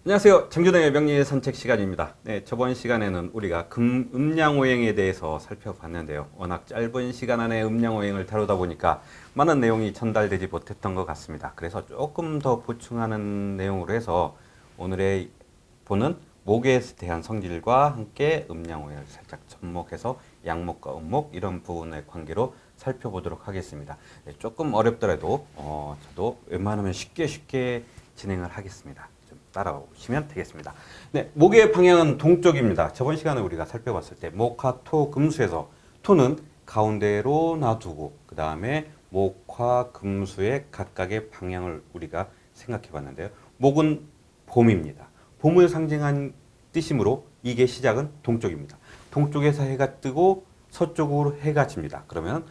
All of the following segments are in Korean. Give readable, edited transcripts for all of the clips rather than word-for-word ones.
안녕하세요. 장준호의 명리의 산책 시간입니다. 네, 저번 시간에는 우리가 음양오행에 대해서 살펴봤는데요. 워낙 짧은 시간 안에 음양오행을 다루다 보니까 많은 내용이 전달되지 못했던 것 같습니다. 그래서 조금 더 보충하는 내용으로 해서 오늘의 보는 목에 대한 성질과 함께 음양오행을 살짝 접목해서 양목과 음목 이런 부분의 관계로 살펴보도록 하겠습니다. 네, 조금 어렵더라도 저도 웬만하면 쉽게 진행을 하겠습니다. 따라오시면 되겠습니다. 네, 목의 방향은 동쪽입니다. 저번 시간에 우리가 살펴봤을 때 목화, 토, 금수에서 토는 가운데로 놔두고 그 다음에 목화, 금수의 각각의 방향을 우리가 생각해 봤는데요. 목은 봄입니다. 봄을 상징한 뜻이므로 이게 시작은 동쪽입니다. 동쪽에서 해가 뜨고 서쪽으로 해가 집니다. 그러면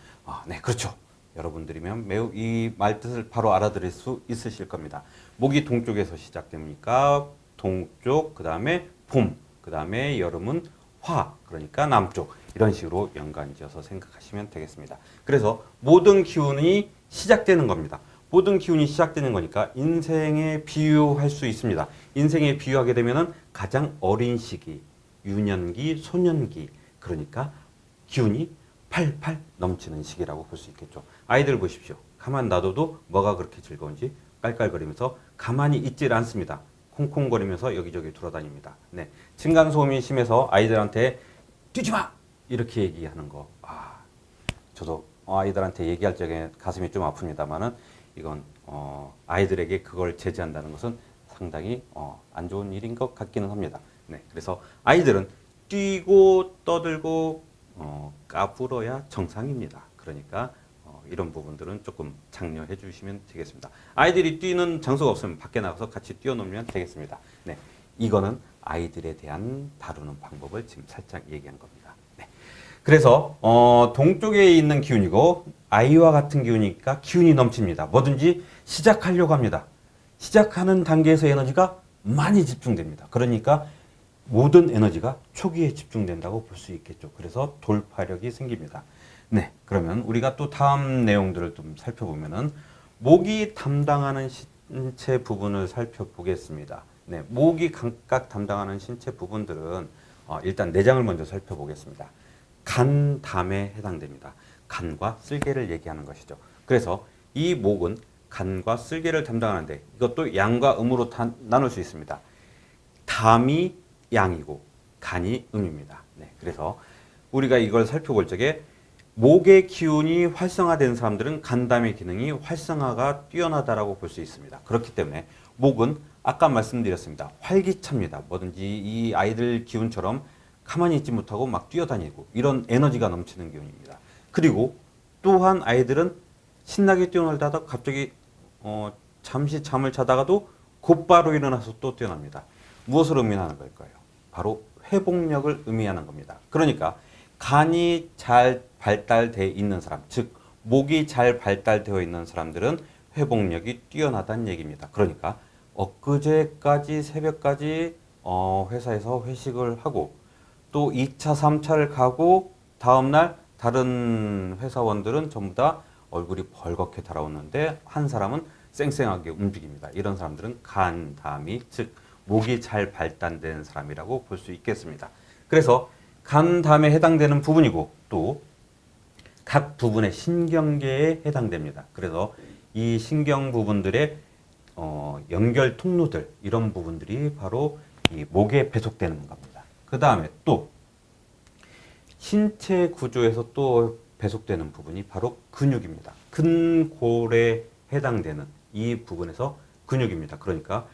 네, 그렇죠. 여러분들이면 매우 이 말뜻을 바로 알아들을 수 있으실 겁니다. 목이 동쪽에서 시작됩니까? 동쪽, 그 다음에 봄, 그 다음에 여름은 화, 그러니까 남쪽. 이런 식으로 연관지어서 생각하시면 되겠습니다. 그래서 모든 기운이 시작되는 겁니다. 모든 기운이 시작되는 거니까 인생에 비유할 수 있습니다. 인생에 비유하게 되면 가장 어린 시기, 유년기, 소년기, 그러니까 기운이 팔팔 넘치는 시기라고 볼 수 있겠죠. 아이들 보십시오. 가만 놔둬도 뭐가 그렇게 즐거운지 깔깔거리면서 가만히 있질 않습니다. 콩콩거리면서 여기저기 돌아다닙니다. 네, 층간소음이 심해서 아이들한테 뛰지 마! 이렇게 얘기하는 거. 저도 아이들한테 얘기할 적에 가슴이 좀 아픕니다만은 이건 아이들에게 그걸 제지한다는 것은 상당히 안 좋은 일인 것 같기는 합니다. 네, 그래서 아이들은 뛰고 떠들고 까불어야 정상입니다. 그러니까 이런 부분들은 조금 장려해 주시면 되겠습니다. 아이들이 뛰는 장소가 없으면 밖에 나가서 같이 뛰어놀면 되겠습니다. 네, 이거는 아이들에 대한 다루는 방법을 지금 살짝 얘기한 겁니다. 네, 그래서 동쪽에 있는 기운이고 아이와 같은 기운이니까 기운이 넘칩니다. 뭐든지 시작하려고 합니다. 시작하는 단계에서 에너지가 많이 집중됩니다. 그러니까 모든 에너지가 초기에 집중된다고 볼 수 있겠죠. 그래서 돌파력이 생깁니다. 네, 그러면 우리가 또 다음 내용들을 좀 살펴보면은 목이 담당하는 신체 부분을 살펴보겠습니다. 네, 목이 각각 담당하는 신체 부분들은 일단 내장을 먼저 살펴보겠습니다. 간, 담에 해당됩니다. 간과 쓸개를 얘기하는 것이죠. 그래서 이 목은 간과 쓸개를 담당하는데 이것도 양과 음으로 나눌 수 있습니다. 담이 양이고 간이 음입니다. 네, 그래서 우리가 이걸 살펴볼 적에 목의 기운이 활성화된 사람들은 간담의 기능이 활성화가 뛰어나다라고 볼 수 있습니다. 그렇기 때문에 목은 아까 말씀드렸습니다. 활기차입니다. 뭐든지 이 아이들 기운처럼 가만히 있지 못하고 막 뛰어다니고 이런 에너지가 넘치는 기운입니다. 그리고 또한 아이들은 신나게 뛰어놀다가 갑자기 잠시 잠을 자다가도 곧바로 일어나서 또 뛰어납니다. 무엇을 의미하는 걸까요? 바로 회복력을 의미하는 겁니다. 그러니까 간이 잘 발달되어 있는 사람, 즉 목이 잘 발달되어 있는 사람들은 회복력이 뛰어나다는 얘기입니다. 그러니까 엊그제까지 새벽까지 회사에서 회식을 하고 또 2차, 3차를 가고 다음날 다른 회사원들은 전부 다 얼굴이 벌겋게 달아오는데 한 사람은 쌩쌩하게 움직입니다. 이런 사람들은 간담이, 즉 목이 잘 발달된 사람이라고 볼 수 있겠습니다. 그래서 간담에 해당되는 부분이고 또 각 부분의 신경계에 해당됩니다. 그래서 이 신경 부분들의 연결 통로들 이런 부분들이 바로 이 목에 배속되는 겁니다. 그 다음에 또 신체 구조에서 또 배속되는 부분이 바로 근육입니다. 근골에 해당되는 이 부분에서 근육입니다. 그러니까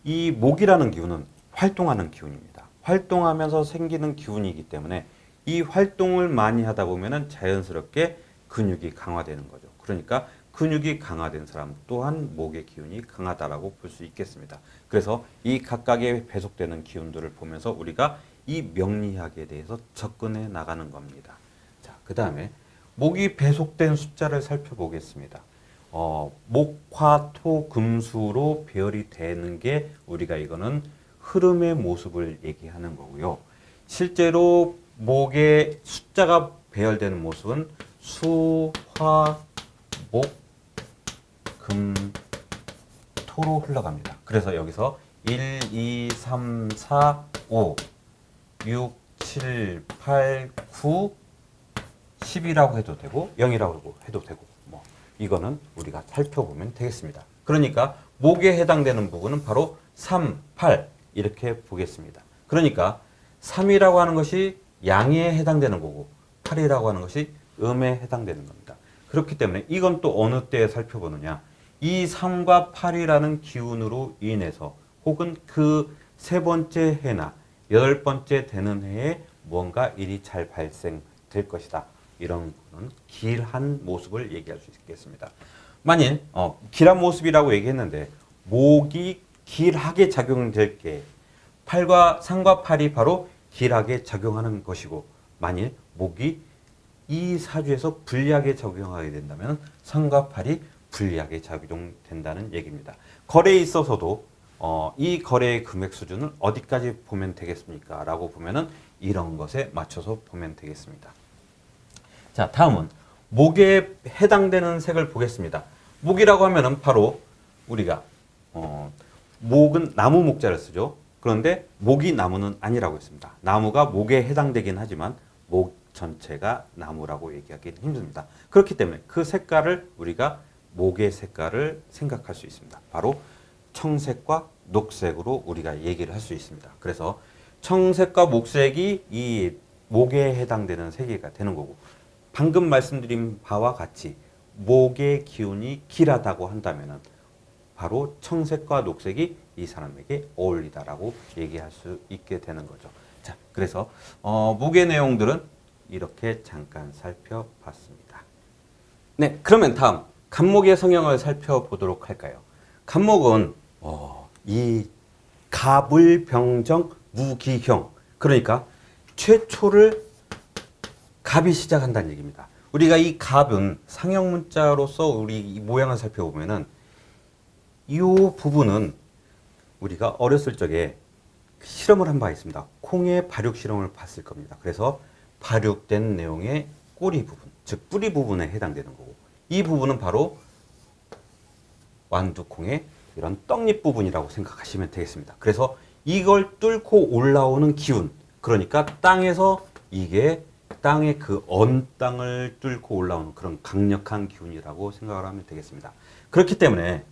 이 목이라는 기운은 활동하는 기운입니다. 활동하면서 생기는 기운이기 때문에 이 활동을 많이 하다 보면은 자연스럽게 근육이 강화되는 거죠. 그러니까 근육이 강화된 사람 또한 목의 기운이 강하다라고 볼 수 있겠습니다. 그래서 이 각각의 배속되는 기운들을 보면서 우리가 이 명리학에 대해서 접근해 나가는 겁니다. 자, 그 다음에 목이 배속된 숫자를 살펴보겠습니다. 목화, 토, 금수로 배열이 되는 게 우리가 이거는 흐름의 모습을 얘기하는 거고요. 실제로 목의 숫자가 배열되는 모습은 수, 화, 목, 금, 토로 흘러갑니다. 그래서 여기서 1, 2, 3, 4, 5, 6, 7, 8, 9, 10이라고 해도 되고 0이라고 해도 되고 뭐 이거는 우리가 살펴보면 되겠습니다. 그러니까 목에 해당되는 부분은 바로 3, 8 이렇게 보겠습니다. 그러니까 3이라고 하는 것이 양에 해당되는 거고 8이라고 하는 것이 음에 해당되는 겁니다. 그렇기 때문에 이건 또 어느 때에 살펴보느냐. 이 3과 8이라는 기운으로 인해서 혹은 그 세 번째 해나 여덟 번째 되는 해에 무언가 일이 잘 발생될 것이다. 이런 거는 길한 모습을 얘기할 수 있겠습니다. 만일 길한 모습이라고 얘기했는데 목이 길하게 작용될 게 3과 8이 바로 길하게 작용하는 것이고 만일 목이 이 사주에서 불리하게 작용하게 된다면 3과 8이 불리하게 작용된다는 얘기입니다. 거래에 있어서도 이 거래의 금액 수준을 어디까지 보면 되겠습니까? 라고 보면은 이런 것에 맞춰서 보면 되겠습니다. 자, 다음은 목에 해당되는 색을 보겠습니다. 목이라고 하면은 바로 우리가 목은 나무 목자를 쓰죠. 그런데 목이 나무는 아니라고 했습니다. 나무가 목에 해당되긴 하지만 목 전체가 나무라고 얘기하기는 힘듭니다. 그렇기 때문에 그 색깔을 우리가 목의 색깔을 생각할 수 있습니다. 바로 청색과 녹색으로 우리가 얘기를 할 수 있습니다. 그래서 청색과 목색이 이 목에 해당되는 세계가 되는 거고 방금 말씀드린 바와 같이 목의 기운이 길하다고 한다면 바로 청색과 녹색이 이 사람에게 어울리다라고 얘기할 수 있게 되는 거죠. 자, 그래서 목의 내용들은 이렇게 잠깐 살펴봤습니다. 네, 그러면 다음 간목의 성형을 살펴보도록 할까요? 간목은 이 갑을병정 무기형 그러니까 최초를 갑이 시작한다는 얘기입니다. 우리가 이 갑은 상형 문자로서 우리 이 모양을 살펴보면은 이 부분은 우리가 어렸을 적에 실험을 한 바 있습니다. 콩의 발육 실험을 봤을 겁니다. 그래서 발육된 내용의 꼬리 부분, 즉 뿌리 부분에 해당되는 거고 이 부분은 바로 완두콩의 이런 떡잎 부분이라고 생각하시면 되겠습니다. 그래서 이걸 뚫고 올라오는 기운, 그러니까 땅에서 이게 땅의 그 언 땅을 뚫고 올라오는 그런 강력한 기운이라고 생각을 하면 되겠습니다. 그렇기 때문에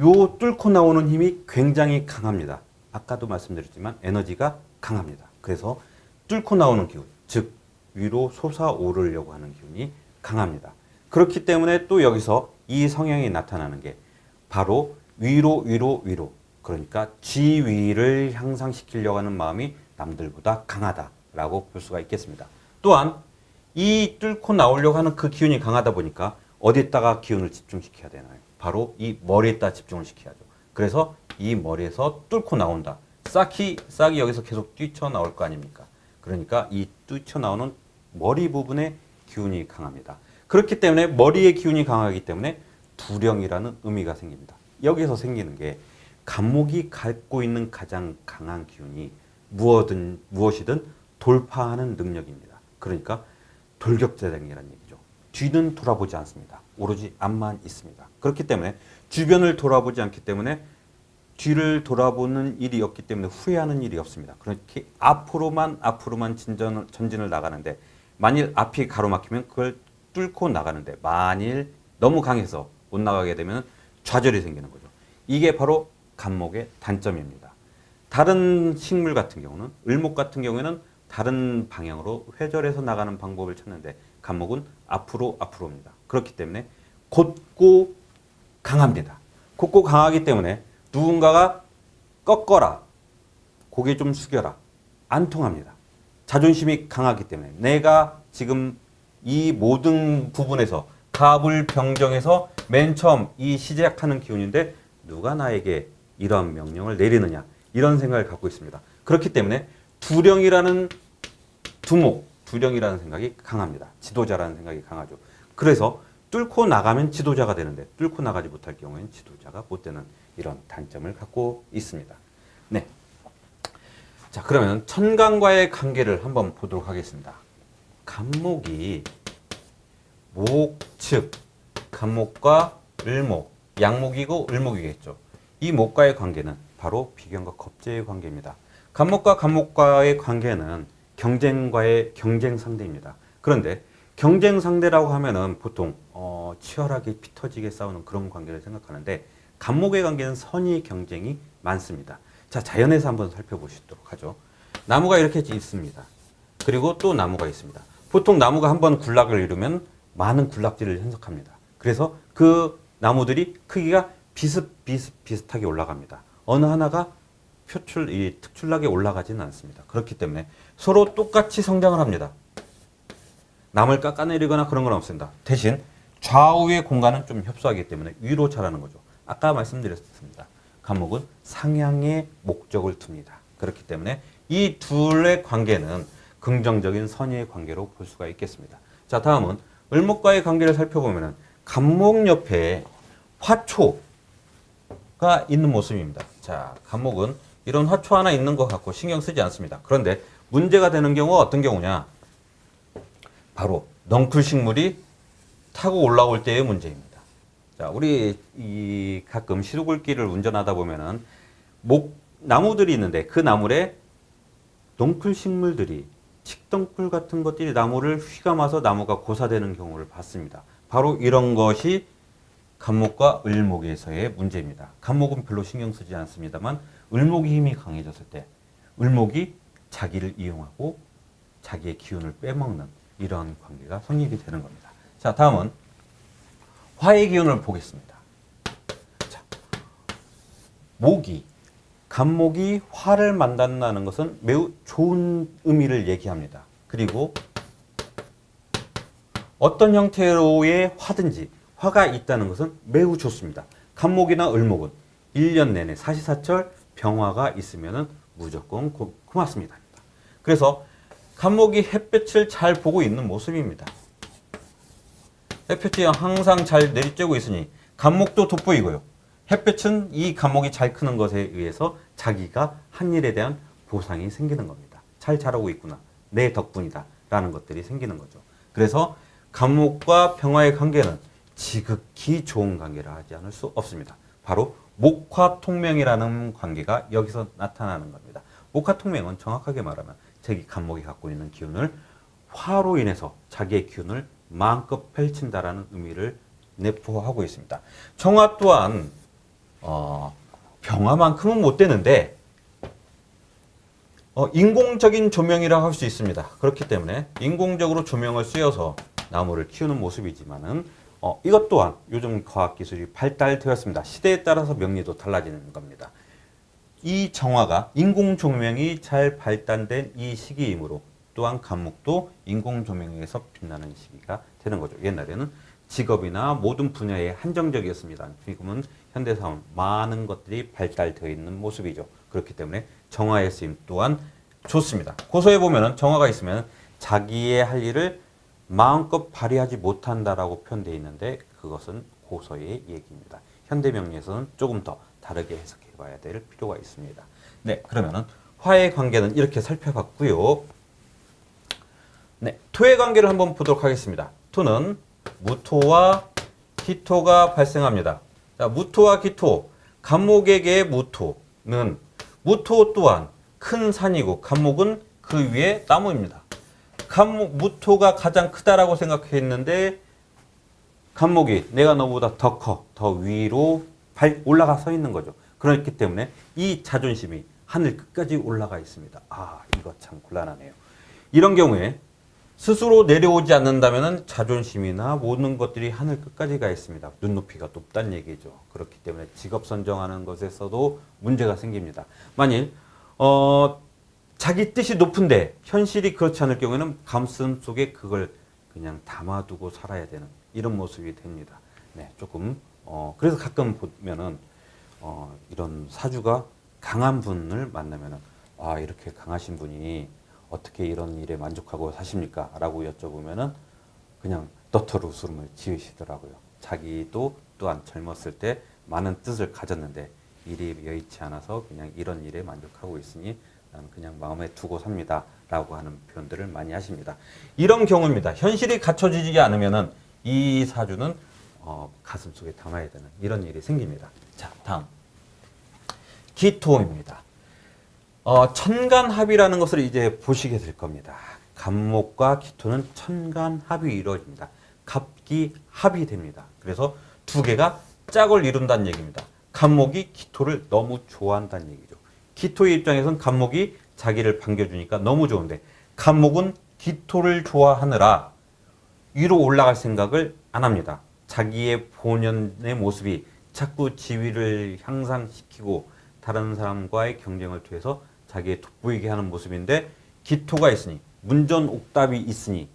요 뚫고 나오는 힘이 굉장히 강합니다. 아까도 말씀드렸지만 에너지가 강합니다. 그래서 뚫고 나오는 기운, 즉 위로 솟아오르려고 하는 기운이 강합니다. 그렇기 때문에 또 여기서 이 성향이 나타나는 게 바로 위로 그러니까 지위를 향상시키려고 하는 마음이 남들보다 강하다라고 볼 수가 있겠습니다. 또한 이 뚫고 나오려고 하는 그 기운이 강하다 보니까 어디다가 기운을 집중시켜야 되나요? 바로 이 머리에다 집중을 시켜야죠. 그래서 이 머리에서 뚫고 나온다. 싹이 여기서 계속 뛰쳐나올 거 아닙니까? 그러니까 이 뛰쳐나오는 머리 부분의 기운이 강합니다. 그렇기 때문에 머리의 기운이 강하기 때문에 두령이라는 의미가 생깁니다. 여기서 생기는 게 간목이 갖고 있는 가장 강한 기운이 무엇이든 돌파하는 능력입니다. 그러니까 돌격자장이라는 얘기죠. 뒤는 돌아보지 않습니다. 오로지 앞만 있습니다. 그렇기 때문에 주변을 돌아보지 않기 때문에 뒤를 돌아보는 일이 없기 때문에 후회하는 일이 없습니다. 그렇게 앞으로만 전진을 나가는데 만일 앞이 가로막히면 그걸 뚫고 나가는데 만일 너무 강해서 못 나가게 되면 좌절이 생기는 거죠. 이게 바로 간목의 단점입니다. 다른 식물 같은 경우는 을목 같은 경우에는 다른 방향으로 회절해서 나가는 방법을 찾는데 간목은 앞으로입니다. 그렇기 때문에 곧고 강합니다. 곧고 강하기 때문에 누군가가 꺾어라, 고개 좀 숙여라, 안 통합니다. 자존심이 강하기 때문에 내가 지금 이 모든 부분에서 갑을 병정해서 맨 처음 이 시작하는 기운인데 누가 나에게 이러한 명령을 내리느냐 이런 생각을 갖고 있습니다. 그렇기 때문에 두령이라는 생각이 강합니다. 지도자라는 생각이 강하죠. 그래서 뚫고 나가면 지도자가 되는데 뚫고 나가지 못할 경우에는 지도자가 못 되는 이런 단점을 갖고 있습니다. 네. 자, 그러면 천간과의 관계를 한번 보도록 하겠습니다. 간목이 목측, 간목과 을목, 양목이고 을목이겠죠. 이 목과의 관계는 바로 비견과 겁제의 관계입니다. 간목과 간목과의 관계는 경쟁과의 경쟁 상대입니다. 그런데 경쟁 상대라고 하면은 보통 치열하게 피 터지게 싸우는 그런 관계를 생각하는데 간목의 관계는 선의 경쟁이 많습니다. 자, 자연에서 한번 살펴보시도록 하죠. 나무가 이렇게 있습니다. 그리고 또 나무가 있습니다. 보통 나무가 한번 군락을 이루면 많은 군락지를 형성합니다. 그래서 그 나무들이 크기가 비슷하게 올라갑니다. 어느 하나가 특출나게 올라가지는 않습니다. 그렇기 때문에 서로 똑같이 성장을 합니다. 남을 깎아내리거나 그런 건 없습니다. 대신 좌우의 공간은 좀 협소하기 때문에 위로 자라는 거죠. 아까 말씀드렸습니다. 간목은 상향의 목적을 둡니다. 그렇기 때문에 이 둘의 관계는 긍정적인 선의의 관계로 볼 수가 있겠습니다. 자, 다음은 을목과의 관계를 살펴보면 간목 옆에 화초가 있는 모습입니다. 자, 간목은 이런 화초 하나 있는 것 같고 신경 쓰지 않습니다. 그런데 문제가 되는 경우가 어떤 경우냐? 바로 넝쿨식물이 타고 올라올 때의 문제입니다. 자, 우리 가끔 시골길을 운전하다 보면은 나무들이 있는데 그 나무에 넝쿨식물들이 칡덩쿨 같은 것들이 나무를 휘감아서 나무가 고사되는 경우를 봤습니다. 바로 이런 것이 간목과 을목에서의 문제입니다. 간목은 별로 신경 쓰지 않습니다만 을목이 힘이 강해졌을 때 을목이 자기를 이용하고 자기의 기운을 빼먹는 이런 관계가 성립이 되는 겁니다. 자, 다음은 화의 기운을 보겠습니다. 자, 간목이 화를 만든다는 것은 매우 좋은 의미를 얘기합니다. 그리고 어떤 형태로의 화든지 화가 있다는 것은 매우 좋습니다. 간목이나 을목은 1년 내내 사시사철 병화가 있으면 무조건 고맙습니다. 그래서 간목이 햇볕을 잘 보고 있는 모습입니다. 햇볕이 항상 잘 내리쬐고 있으니 간목도 돋보이고요. 햇볕은 이 간목이 잘 크는 것에 의해서 자기가 한 일에 대한 보상이 생기는 겁니다. 잘 자라고 있구나. 내 덕분이다. 라는 것들이 생기는 거죠. 그래서 간목과 병화의 관계는 지극히 좋은 관계를 하지 않을 수 없습니다. 바로 목화통명이라는 관계가 여기서 나타나는 겁니다. 목화통명은 정확하게 말하면 자기 간목이 갖고 있는 기운을 화로 인해서 자기의 기운을 마음껏 펼친다라는 의미를 내포하고 있습니다. 정화 또한 병화만큼은 못 되는데 인공적인 조명이라고 할 수 있습니다. 그렇기 때문에 인공적으로 조명을 씌워서 나무를 키우는 모습이지만은 이것 또한 요즘 과학기술이 발달되었습니다. 시대에 따라서 명리도 달라지는 겁니다. 이 정화가 인공조명이 잘 발달된 이 시기이므로 또한 간목도 인공조명에서 빛나는 시기가 되는 거죠. 옛날에는 직업이나 모든 분야에 한정적이었습니다. 지금은 현대사원 많은 것들이 발달되어 있는 모습이죠. 그렇기 때문에 정화의 쓰임 또한 좋습니다. 고서에 보면은 정화가 있으면 자기의 할 일을 마음껏 발휘하지 못한다라고 표현되어 있는데 그것은 고서의 얘기입니다. 현대명리에서는 조금 더 다르게 해석해 봐야 될 필요가 있습니다. 네, 그러면은 화의 관계는 이렇게 살펴봤고요. 네, 토의 관계를 한번 보도록 하겠습니다. 토는 무토와 기토가 발생합니다. 자, 무토와 기토, 간목에게의 무토는 무토 또한 큰 산이고 간목은 그 위에 나무입니다. 무토가 가장 크다라고 생각했는데 간목이 내가 너보다 더 커, 더 위로 올라가 서 있는 거죠. 그렇기 때문에 이 자존심이 하늘 끝까지 올라가 있습니다. 아, 이거 참 곤란하네요. 이런 경우에 스스로 내려오지 않는다면 자존심이나 모든 것들이 하늘 끝까지 가 있습니다. 눈높이가 높다는 얘기죠. 그렇기 때문에 직업 선정하는 것에서도 문제가 생깁니다. 만일 자기 뜻이 높은데 현실이 그렇지 않을 경우에는 가슴 속에 그걸 그냥 담아두고 살아야 되는 이런 모습이 됩니다. 네, 조금 그래서 가끔 보면은 이런 사주가 강한 분을 만나면은 아, 이렇게 강하신 분이 어떻게 이런 일에 만족하고 사십니까? 라고 여쭤보면은 그냥 너털 웃음을 지으시더라고요. 자기도 또한 젊었을 때 많은 뜻을 가졌는데 일이 여의치 않아서 그냥 이런 일에 만족하고 있으니 나는 그냥 마음에 두고 삽니다. 라고 하는 표현들을 많이 하십니다. 이런 경우입니다. 현실이 갖춰지지 않으면은 이 사주는 가슴속에 담아야 되는 이런 일이 생깁니다. 자, 다음. 기토입니다. 천간합이라는 것을 이제 보시게 될 겁니다. 갑목과 기토는 천간합이 이루어집니다. 갑기합이 됩니다. 그래서 두 개가 짝을 이룬다는 얘기입니다. 갑목이 기토를 너무 좋아한다는 얘기죠. 기토의 입장에서는 갑목이 자기를 반겨주니까 너무 좋은데 갑목은 기토를 좋아하느라 위로 올라갈 생각을 안 합니다. 자기의 본연의 모습이 자꾸 지위를 향상시키고 다른 사람과의 경쟁을 통해서 자기의 돋보이게 하는 모습인데 기토가 있으니 문전옥답이 있으니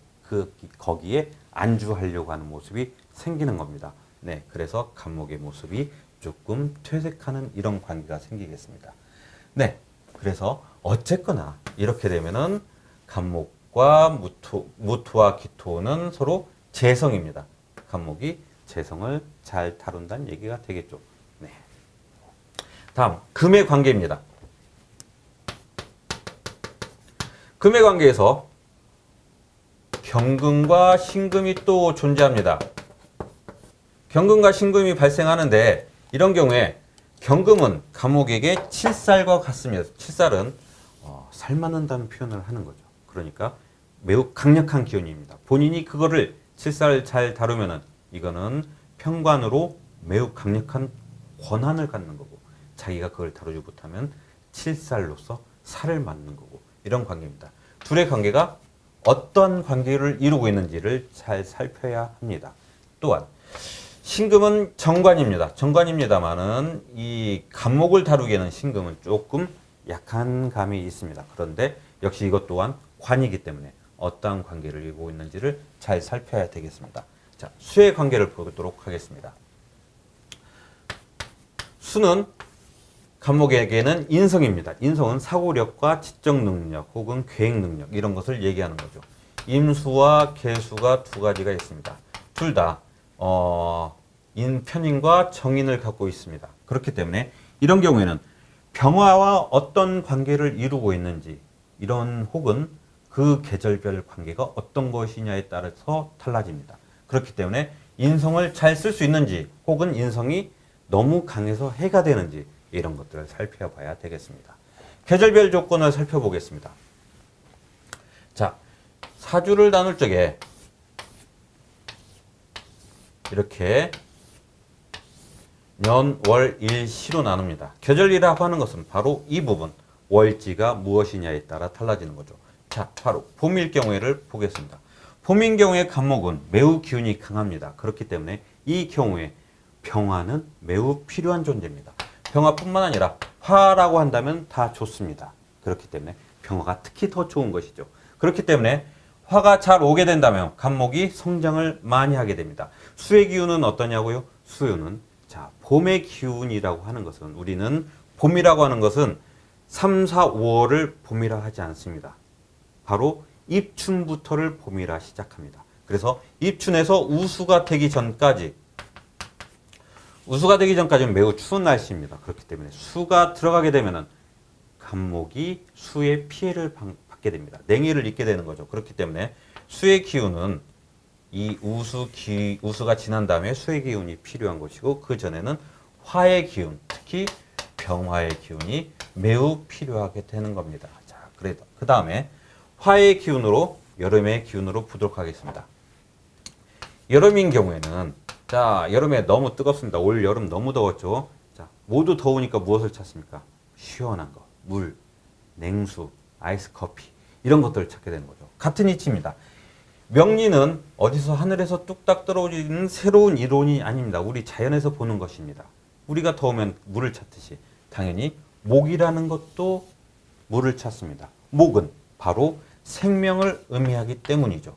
거기에 안주하려고 하는 모습이 생기는 겁니다. 네, 그래서 갑목의 모습이 조금 퇴색하는 이런 관계가 생기겠습니다. 네, 그래서 어쨌거나 이렇게 되면은 갑목과 무토와 기토는 서로 재성입니다. 갑목이 재성을 잘 다룬다는 얘기가 되겠죠. 네. 다음 금의 관계입니다. 금의 관계에서 경금과 신금이 또 존재합니다. 경금과 신금이 발생하는데 이런 경우에 경금은 갑목에게 칠살과 같습니다. 칠살은 살 맞는다는 표현을 하는 거죠. 그러니까 매우 강력한 기운입니다. 본인이 그거를 칠살을 잘 다루면은 이거는 평관으로 매우 강력한 권한을 갖는 거고 자기가 그걸 다루지 못하면 칠살로서 살을 맞는 거고 이런 관계입니다. 둘의 관계가 어떤 관계를 이루고 있는지를 잘 살펴야 합니다. 또한 신금은 정관입니다. 정관입니다만은 이 갑목을 다루기에는 신금은 조금 약한 감이 있습니다. 그런데 역시 이것 또한 관이기 때문에 어떠한 관계를 이루고 있는지를 잘 살펴야 되겠습니다. 자, 수의 관계를 보도록 하겠습니다. 수는 갑목에게는 인성입니다. 인성은 사고력과 지적 능력 혹은 계획 능력 이런 것을 얘기하는 거죠. 임수와 계수가 두 가지가 있습니다. 둘 다 편인과 정인을 갖고 있습니다. 그렇기 때문에 이런 경우에는 병화와 어떤 관계를 이루고 있는지 이런 혹은 그 계절별 관계가 어떤 것이냐에 따라서 달라집니다. 그렇기 때문에 인성을 잘 쓸 수 있는지 혹은 인성이 너무 강해서 해가 되는지 이런 것들을 살펴봐야 되겠습니다. 계절별 조건을 살펴보겠습니다. 자, 사주를 나눌 적에 이렇게 년, 월, 일, 시로 나눕니다. 계절이라고 하는 것은 바로 이 부분, 월지가 무엇이냐에 따라 달라지는 거죠. 자, 바로 봄일 경우를 보겠습니다. 봄인 경우에 갑목은 매우 기운이 강합니다. 그렇기 때문에 이 경우에 병화는 매우 필요한 존재입니다. 병화뿐만 아니라 화라고 한다면 다 좋습니다. 그렇기 때문에 병화가 특히 더 좋은 것이죠. 그렇기 때문에 화가 잘 오게 된다면 갑목이 성장을 많이 하게 됩니다. 수의 기운은 어떠냐고요? 수는 자, 봄의 기운이라고 하는 것은 우리는 봄이라고 하는 것은 3, 4, 5월을 봄이라 하지 않습니다. 바로 입춘부터를 봄이라 시작합니다. 그래서 입춘에서 우수가 되기 전까지는 매우 추운 날씨입니다. 그렇기 때문에 수가 들어가게 되면은 갑목이 수의 피해를 받게 됩니다. 냉해를 입게 되는 거죠. 그렇기 때문에 수의 기운은 이 우수가 지난 다음에 수의 기운이 필요한 것이고 그 전에는 화의 기운, 특히 병화의 기운이 매우 필요하게 되는 겁니다. 자, 그 다음에 화의 기운으로 여름의 기운으로 보도록 하겠습니다. 여름인 경우에는 자, 여름에 너무 뜨겁습니다. 올 여름 너무 더웠죠. 자, 모두 더우니까 무엇을 찾습니까? 시원한 거, 물, 냉수, 아이스 커피 이런 것들을 찾게 되는 거죠. 같은 이치입니다. 명리는 어디서 하늘에서 뚝딱 떨어지는 새로운 이론이 아닙니다. 우리 자연에서 보는 것입니다. 우리가 더우면 물을 찾듯이 당연히 목이라는 것도 물을 찾습니다. 목은 바로 생명을 의미하기 때문이죠.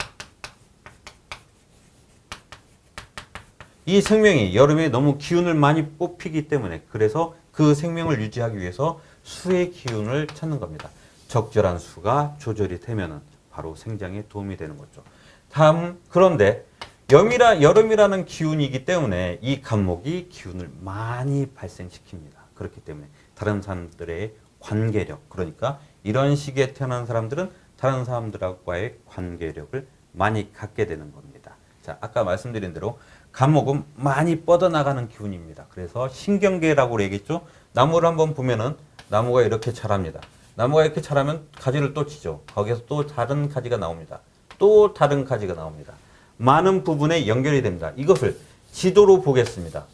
이 생명이 여름에 너무 기운을 많이 뽑히기 때문에 그래서 그 생명을 유지하기 위해서 수의 기운을 찾는 겁니다. 적절한 수가 조절이 되면은 바로 생장에 도움이 되는 거죠. 다음, 그런데 여름이라는 기운이기 때문에 이 갑목이 기운을 많이 발생시킵니다. 그렇기 때문에 다른 사람들의 관계력, 그러니까 이런 시기에 태어난 사람들은 다른 사람들과의 관계력을 많이 갖게 되는 겁니다. 자, 아까 말씀드린 대로 간목은 많이 뻗어나가는 기운입니다. 그래서 신경계라고 얘기했죠. 나무를 한번 보면은 나무가 이렇게 자랍니다. 나무가 이렇게 자라면 가지를 또 치죠. 거기서 또 다른 가지가 나옵니다. 또 다른 가지가 나옵니다. 많은 부분에 연결이 됩니다. 이것을 지도로 보겠습니다.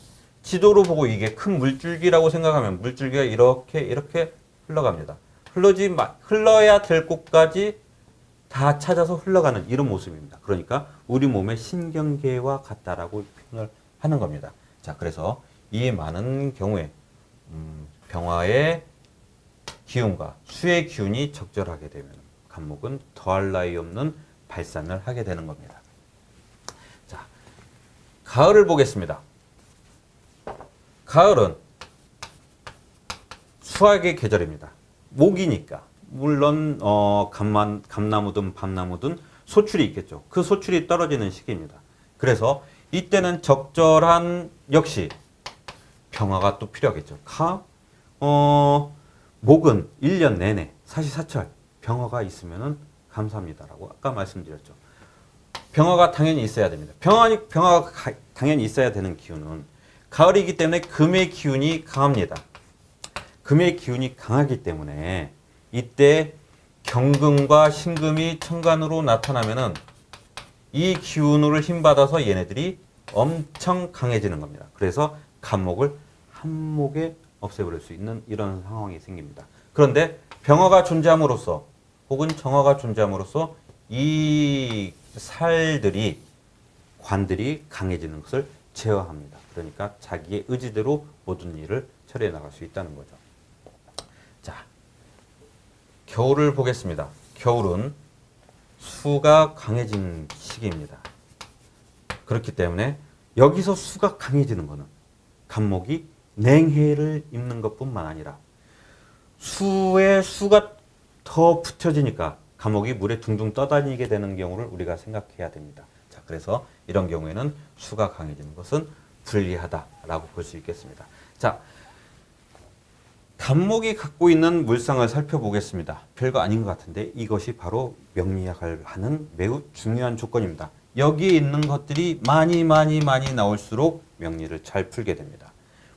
지도로 보고 이게 큰 물줄기라고 생각하면 물줄기가 이렇게 흘러갑니다. 흘러야 될 곳까지 다 찾아서 흘러가는 이런 모습입니다. 그러니까 우리 몸의 신경계와 같다라고 표현을 하는 겁니다. 자, 그래서 이 많은 경우에 병화의 기운과 수의 기운이 적절하게 되면 간목은 더할 나위 없는 발산을 하게 되는 겁니다. 자, 가을을 보겠습니다. 가을은 수학의 계절입니다. 목이니까 물론 감나무든 밤나무든 소출이 있겠죠. 그 소출이 떨어지는 시기입니다. 그래서 이때는 적절한 역시 병화가 또 필요하겠죠. 목은 1년 내내 사시사철 병화가 있으면 감사합니다라고 아까 말씀드렸죠. 병화가 당연히 있어야 됩니다. 병화가 당연히 있어야 되는 기운은 가을이기 때문에 금의 기운이 강합니다. 금의 기운이 강하기 때문에 이때 경금과 신금이 천간으로 나타나면은 이 기운으로 힘받아서 얘네들이 엄청 강해지는 겁니다. 그래서 간목을 한목에 없애버릴 수 있는 이런 상황이 생깁니다. 그런데 병화가 존재함으로써 혹은 정화가 존재함으로써 이 살들이 관들이 강해지는 것을 제어합니다. 그러니까 자기의 의지대로 모든 일을 처리해 나갈 수 있다는 거죠. 자, 겨울을 보겠습니다. 겨울은 수가 강해진 시기입니다. 그렇기 때문에 여기서 수가 강해지는 것은 간목이 냉해를 입는 것뿐만 아니라 수가 더 붙여지니까 간목이 물에 둥둥 떠다니게 되는 경우를 우리가 생각해야 됩니다. 자, 그래서 이런 경우에는 수가 강해지는 것은 불리하다라고 볼 수 있겠습니다. 자, 간목이 갖고 있는 물상을 살펴보겠습니다. 별거 아닌 것 같은데 이것이 바로 명리학을 하는 매우 중요한 조건입니다. 여기에 있는 것들이 많이 나올수록 명리를 잘 풀게 됩니다.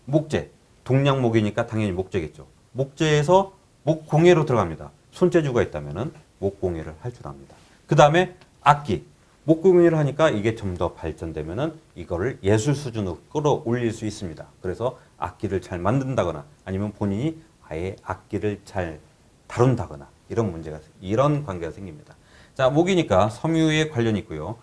목재, 동양목이니까 당연히 목재겠죠. 목재에서 목공예로 들어갑니다. 손재주가 있다면 목공예를 할 줄 압니다. 그 다음에 악기, 목공예를 하니까 이게 좀 더 발전되면 이거를 예술 수준으로 끌어올릴 수 있습니다. 그래서 악기를 잘 만든다거나 아니면 본인이 아예 악기를 잘 다룬다거나 이런 관계가 생깁니다. 자, 목이니까 섬유에 관련이 있고요.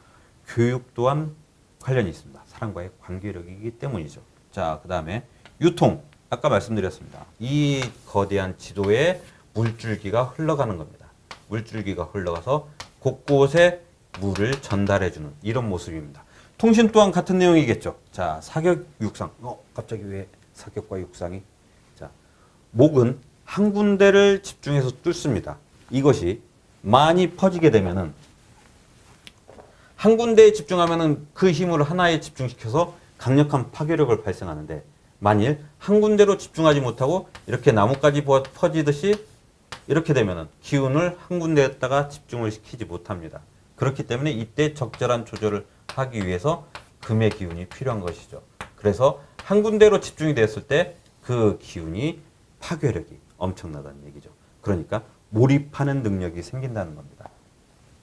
교육 또한 관련이 있습니다. 사람과의 관계력이기 때문이죠. 자, 그 다음에 유통. 아까 말씀드렸습니다. 이 거대한 지도에 물줄기가 흘러가는 겁니다. 물줄기가 흘러가서 곳곳에 물을 전달해주는 이런 모습입니다. 통신 또한 같은 내용이겠죠. 자, 사격, 육상. 갑자기 왜 사격과 육상이? 자, 목은 한 군데를 집중해서 뚫습니다. 이것이 많이 퍼지게 되면은 한 군데에 집중하면은 그 힘을 하나에 집중시켜서 강력한 파괴력을 발생하는데 만일 한 군데로 집중하지 못하고 이렇게 나뭇가지 퍼지듯이 이렇게 되면은 기운을 한 군데에다가 집중을 시키지 못합니다. 그렇기 때문에 이때 적절한 조절을 하기 위해서 금의 기운이 필요한 것이죠. 그래서 한 군데로 집중이 됐을 때 그 기운이 파괴력이 엄청나다는 얘기죠. 그러니까 몰입하는 능력이 생긴다는 겁니다.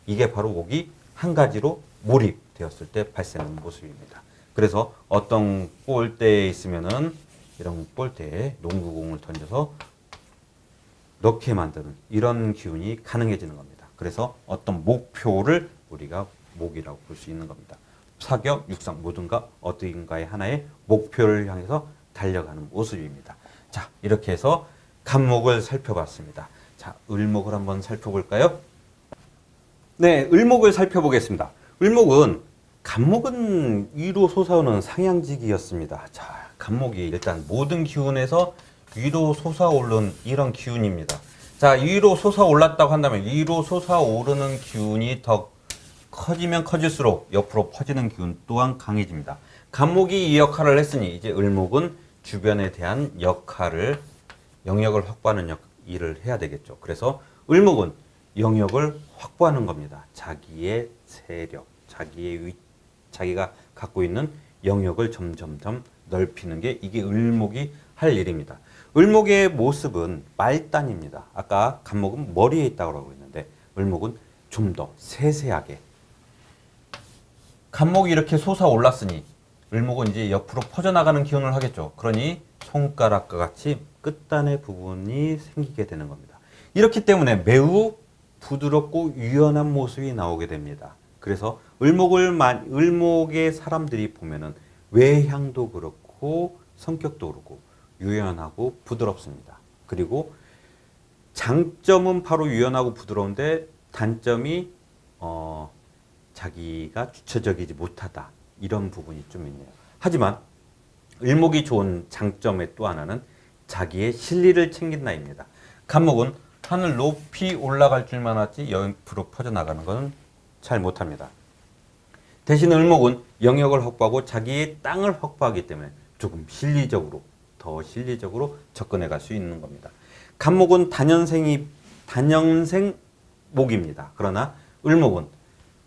이게 바로 목이 한 가지로 몰입되었을 때 발생하는 모습입니다. 그래서 어떤 볼대에 있으면은 이런 볼대에 농구공을 던져서 넣게 만드는 이런 기운이 가능해지는 겁니다. 그래서 어떤 목표를 우리가 목이라고 볼 수 있는 겁니다. 사격, 육상 모든가 어딘가의 하나의 목표를 향해서 달려가는 모습입니다. 자, 이렇게 해서 간목을 살펴봤습니다. 자, 을목을 한번 살펴볼까요? 네, 을목을 살펴보겠습니다. 을목은 간목은 위로 솟아오는 상향직이었습니다. 자, 간목이 일단 모든 기운에서 위로 솟아오르는 이런 기운입니다. 자, 위로 솟아올랐다고 한다면 위로 솟아오르는 기운이 더 커지면 커질수록 옆으로 퍼지는 기운 또한 강해집니다. 간목이 이 역할을 했으니 이제 을목은 주변에 대한 영역을 확보하는 일을 해야 되겠죠. 그래서 을목은 영역을 확보하는 겁니다. 자기의 세력, 자기의 자기가 갖고 있는 영역을 점점점 넓히는 게 이게 을목이 할 일입니다. 을목의 모습은 말단입니다. 아까 간목은 머리에 있다고 했는데 을목은 좀 더 세세하게. 간목이 이렇게 솟아올랐으니 을목은 이제 옆으로 퍼져나가는 기운을 하겠죠. 그러니 손가락과 같이 끝단의 부분이 생기게 되는 겁니다. 이렇기 때문에 매우 부드럽고 유연한 모습이 나오게 됩니다. 그래서 을목의 사람들이 보면은 외향도 그렇고 성격도 그렇고 유연하고 부드럽습니다. 그리고 장점은 바로 유연하고 부드러운데 단점이 자기가 주체적이지 못하다 이런 부분이 좀 있네요. 하지만 을목이 좋은 장점의 또 하나는 자기의 실리를 챙긴다입니다. 간목은 하늘 높이 올라갈 줄만 알지 옆으로 퍼져나가는 것은 잘 못합니다. 대신 을목은 영역을 확보하고 자기의 땅을 확보하기 때문에 조금 더 실리적으로 접근해 갈 수 있는 겁니다. 간목은 단연생 목입니다. 그러나 을목은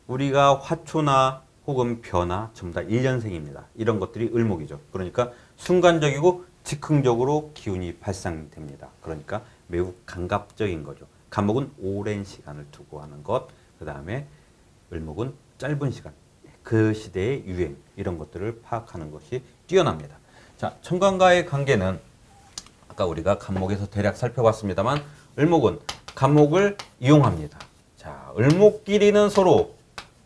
우리가 화초나 혹은 벼나 전부 다 1년생입니다. 이런 것들이 을목이죠. 그러니까 순간적이고 즉흥적으로 기운이 발생됩니다. 그러니까 매우 감각적인 거죠. 간목은 오랜 시간을 두고 하는 것, 그 다음에 을목은 짧은 시간, 그 시대의 유행 이런 것들을 파악하는 것이 뛰어납니다. 자, 천간과의 관계는 아까 우리가 간목에서 대략 살펴봤습니다만 을목은 간목을 이용합니다. 자, 을목끼리는 서로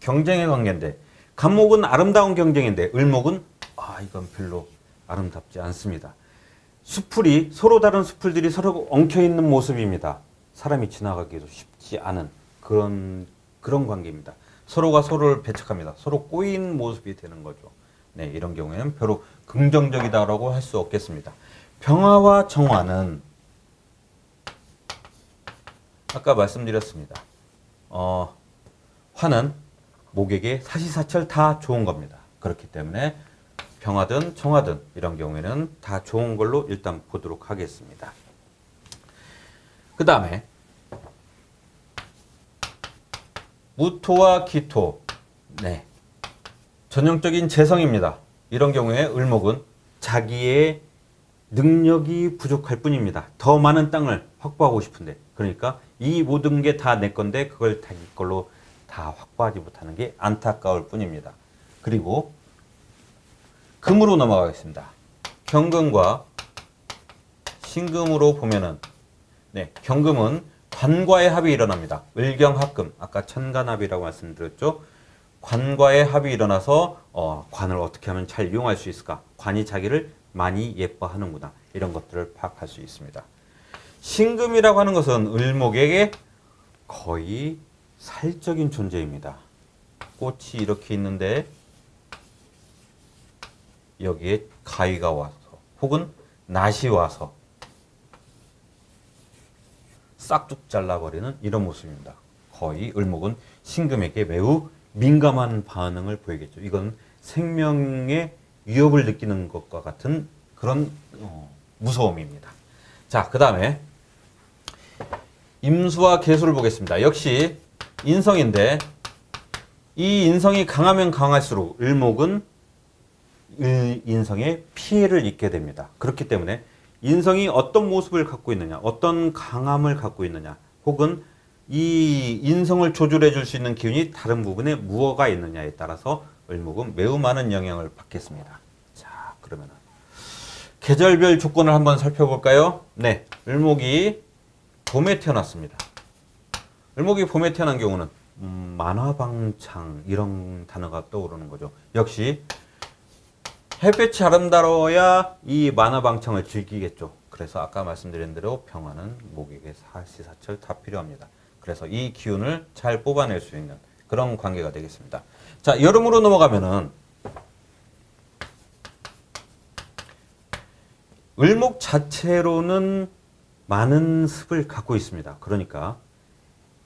경쟁의 관계인데 간목은 아름다운 경쟁인데 을목은 이건 별로 아름답지 않습니다. 수풀이 서로 다른 수풀들이 서로 엉켜 있는 모습입니다. 사람이 지나가기도 쉽지 않은 그런 관계입니다. 서로가 서로를 배척합니다. 서로 꼬인 모습이 되는 거죠. 네, 이런 경우에는 별로 긍정적이다라고 할 수 없겠습니다. 병화와 정화는 아까 말씀드렸습니다. 화는 목에게 사시사철 다 좋은 겁니다. 그렇기 때문에 병화든 정화든 이런 경우에는 다 좋은 걸로 일단 보도록 하겠습니다. 그 다음에 무토와 기토, 네, 전형적인 재성입니다. 이런 경우에 을목은 자기의 능력이 부족할 뿐입니다. 더 많은 땅을 확보하고 싶은데, 그러니까 이 모든 게 다 내 건데 그걸 자기 걸로 다 확보하지 못하는 게 안타까울 뿐입니다. 그리고 금으로 넘어가겠습니다. 경금과 신금으로 보면은, 네, 경금은 관과의 합이 일어납니다. 을경합금, 아까 천간합이라고 말씀드렸죠. 관과의 합이 일어나서 관을 어떻게 하면 잘 이용할 수 있을까? 관이 자기를 많이 예뻐하는구나. 이런 것들을 파악할 수 있습니다. 신금이라고 하는 것은 을목에게 거의 살적인 존재입니다. 꽃이 이렇게 있는데 여기에 가위가 와서 혹은 낫이 와서 싹둑 잘라버리는 이런 모습입니다. 거의 을목은 신금에게 매우 민감한 반응을 보이겠죠. 이건 생명의 위협을 느끼는 것과 같은 그런 무서움입니다. 자, 그 다음에 임수와 계수를 보겠습니다. 역시 인성인데 이 인성이 강하면 강할수록 을목은 인성에 피해를 입게 됩니다. 그렇기 때문에 인성이 어떤 모습을 갖고 있느냐, 어떤 강함을 갖고 있느냐, 혹은 이 인성을 조절해 줄 수 있는 기운이 다른 부분에 무엇가 있느냐에 따라서 을목은 매우 많은 영향을 받겠습니다. 자, 그러면 계절별 조건을 한번 살펴볼까요? 네, 을목이 봄에 태어났습니다. 을목이 봄에 태어난 경우는 만화방창 이런 단어가 떠오르는 거죠. 역시 햇볕이 아름다워야 이 만화방창을 즐기겠죠. 그래서 아까 말씀드린 대로 병화는 목에게 사시사철 다 필요합니다. 그래서 이 기운을 잘 뽑아낼 수 있는 그런 관계가 되겠습니다. 자, 여름으로 넘어가면은 을목 자체로는 많은 습을 갖고 있습니다. 그러니까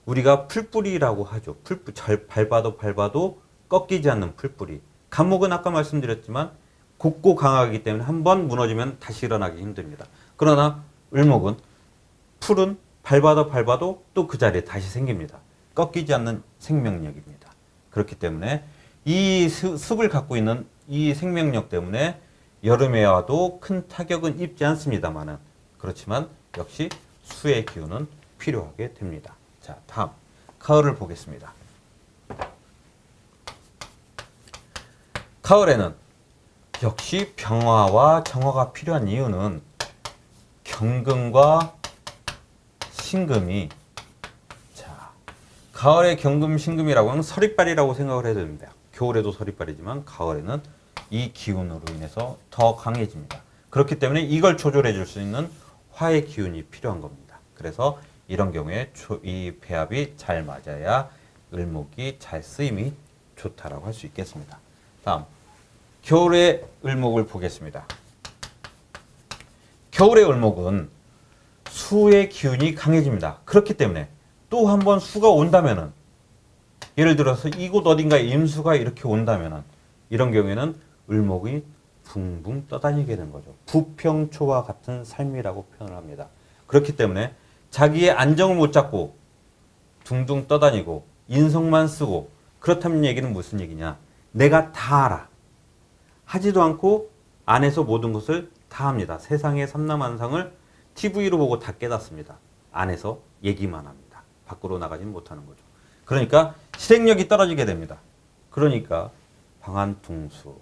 우리가 풀뿌리라고 하죠. 잘 밟아도 꺾이지 않는 풀뿌리. 간목은 아까 말씀드렸지만 곱고 강하기 때문에 한번 무너지면 다시 일어나기 힘듭니다. 그러나 을목은 풀은 밟아도 또 그 자리에 다시 생깁니다. 꺾이지 않는 생명력입니다. 그렇기 때문에 이 습을 갖고 있는 이 생명력 때문에 여름에 와도 큰 타격은 입지 않습니다만은 그렇지만 역시 수의 기운은 필요하게 됩니다. 자, 다음 가을을 보겠습니다. 가을에는 역시 병화와 정화가 필요한 이유는 경금과 신금이 자, 가을에 경금 신금이라고 하면 서리빨이라고 생각을 해야 됩니다. 겨울에도 서리빨이지만 가을에는 이 기운으로 인해서 더 강해집니다. 그렇기 때문에 이걸 조절해 줄 수 있는 화의 기운이 필요한 겁니다. 그래서 이런 경우에 이 배합이 잘 맞아야 을목이 잘 쓰임이 좋다라고 할 수 있겠습니다. 다음 겨울의 을목을 보겠습니다. 겨울의 을목은 수의 기운이 강해집니다. 그렇기 때문에 또 한 번 수가 온다면은 예를 들어서 이곳 어딘가에 임수가 이렇게 온다면은 이런 경우에는 을목이 붕붕 떠다니게 되는 거죠. 부평초와 같은 삶이라고 표현을 합니다. 그렇기 때문에 자기의 안정을 못 잡고 둥둥 떠다니고 인성만 쓰고 그렇다는 얘기는 무슨 얘기냐? 내가 다 알아. 하지도 않고 안에서 모든 것을 다 합니다. 세상의 삼라만상을 TV로 보고 다 깨닫습니다. 안에서 얘기만 합니다. 밖으로 나가지는 못하는 거죠. 그러니까 실행력이 떨어지게 됩니다. 그러니까 방한둥수,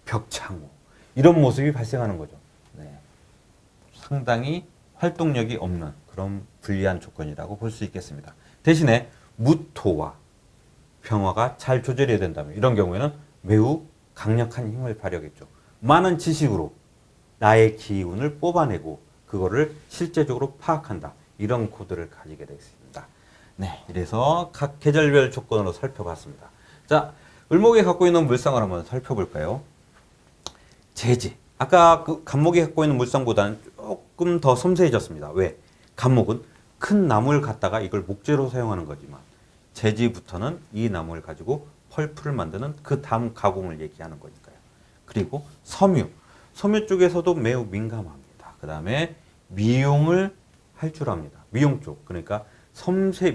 벽창호 이런 모습이 발생하는 거죠. 네. 상당히 활동력이 없는 그런 불리한 조건이라고 볼 수 있겠습니다. 대신에 무토와 병화가 잘 조절이 된다면 이런 경우에는 매우 강력한 힘을 발휘하겠죠. 많은 지식으로 나의 기운을 뽑아내고 그거를 실제적으로 파악한다. 이런 코드를 가지게 되겠습니다. 네, 이래서 각 계절별 조건으로 살펴봤습니다. 자, 을목이 갖고 있는 물상을 한번 살펴볼까요? 제지. 아까 그 간목이 갖고 있는 물상보다는 조금 더 섬세해졌습니다. 왜? 간목은 큰 나무를 갖다가 이걸 목재로 사용하는 거지만 제지부터는 이 나무를 가지고 펄프를 만드는 그 다음 가공을 얘기하는 거니까요. 그리고 섬유. 섬유 쪽에서도 매우 민감합니다. 그 다음에 미용을 할 줄 압니다. 미용 쪽. 그러니까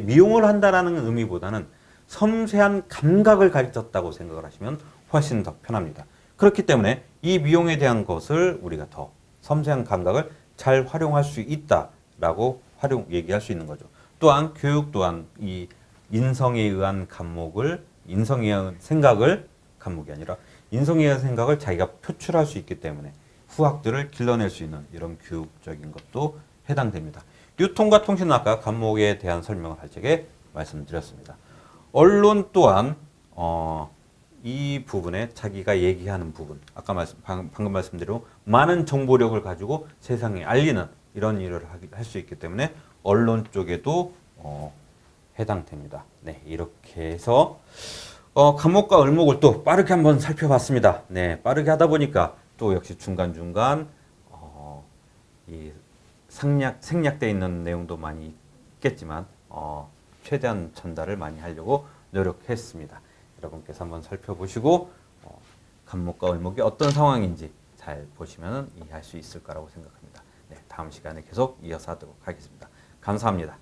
미용을 한다라는 의미보다는 섬세한 감각을 가졌다고 생각을 하시면 훨씬 더 편합니다. 그렇기 때문에 이 미용에 대한 것을 우리가 더 섬세한 감각을 잘 활용할 수 있다라고 얘기할 수 있는 거죠. 또한 교육 또한 이 인성에 의한 인성에 의한 생각을 간목이 아니라 인성에 의한 생각을 자기가 표출할 수 있기 때문에 후학들을 길러낼 수 있는 이런 교육적인 것도 해당됩니다. 유통과 통신은 아까 간목에 대한 설명을 할 적에 말씀드렸습니다. 언론 또한 이 부분에 자기가 얘기하는 부분, 아까 방금 말씀드린 많은 정보력을 가지고 세상에 알리는 이런 일을 할 수 있기 때문에 언론 쪽에도 해당됩니다. 네, 이렇게 해서 간목과 을목을 또 빠르게 한번 살펴봤습니다. 네, 빠르게 하다 보니까 또 역시 중간중간 이 생략되어 있는 내용도 많이 있겠지만 최대한 전달을 많이 하려고 노력했습니다. 여러분께서 한번 살펴보시고 간목과 을목이 어떤 상황인지 잘 보시면 이해할 수 있을 거라고 생각합니다. 네, 다음 시간에 계속 이어서 하도록 하겠습니다. 감사합니다.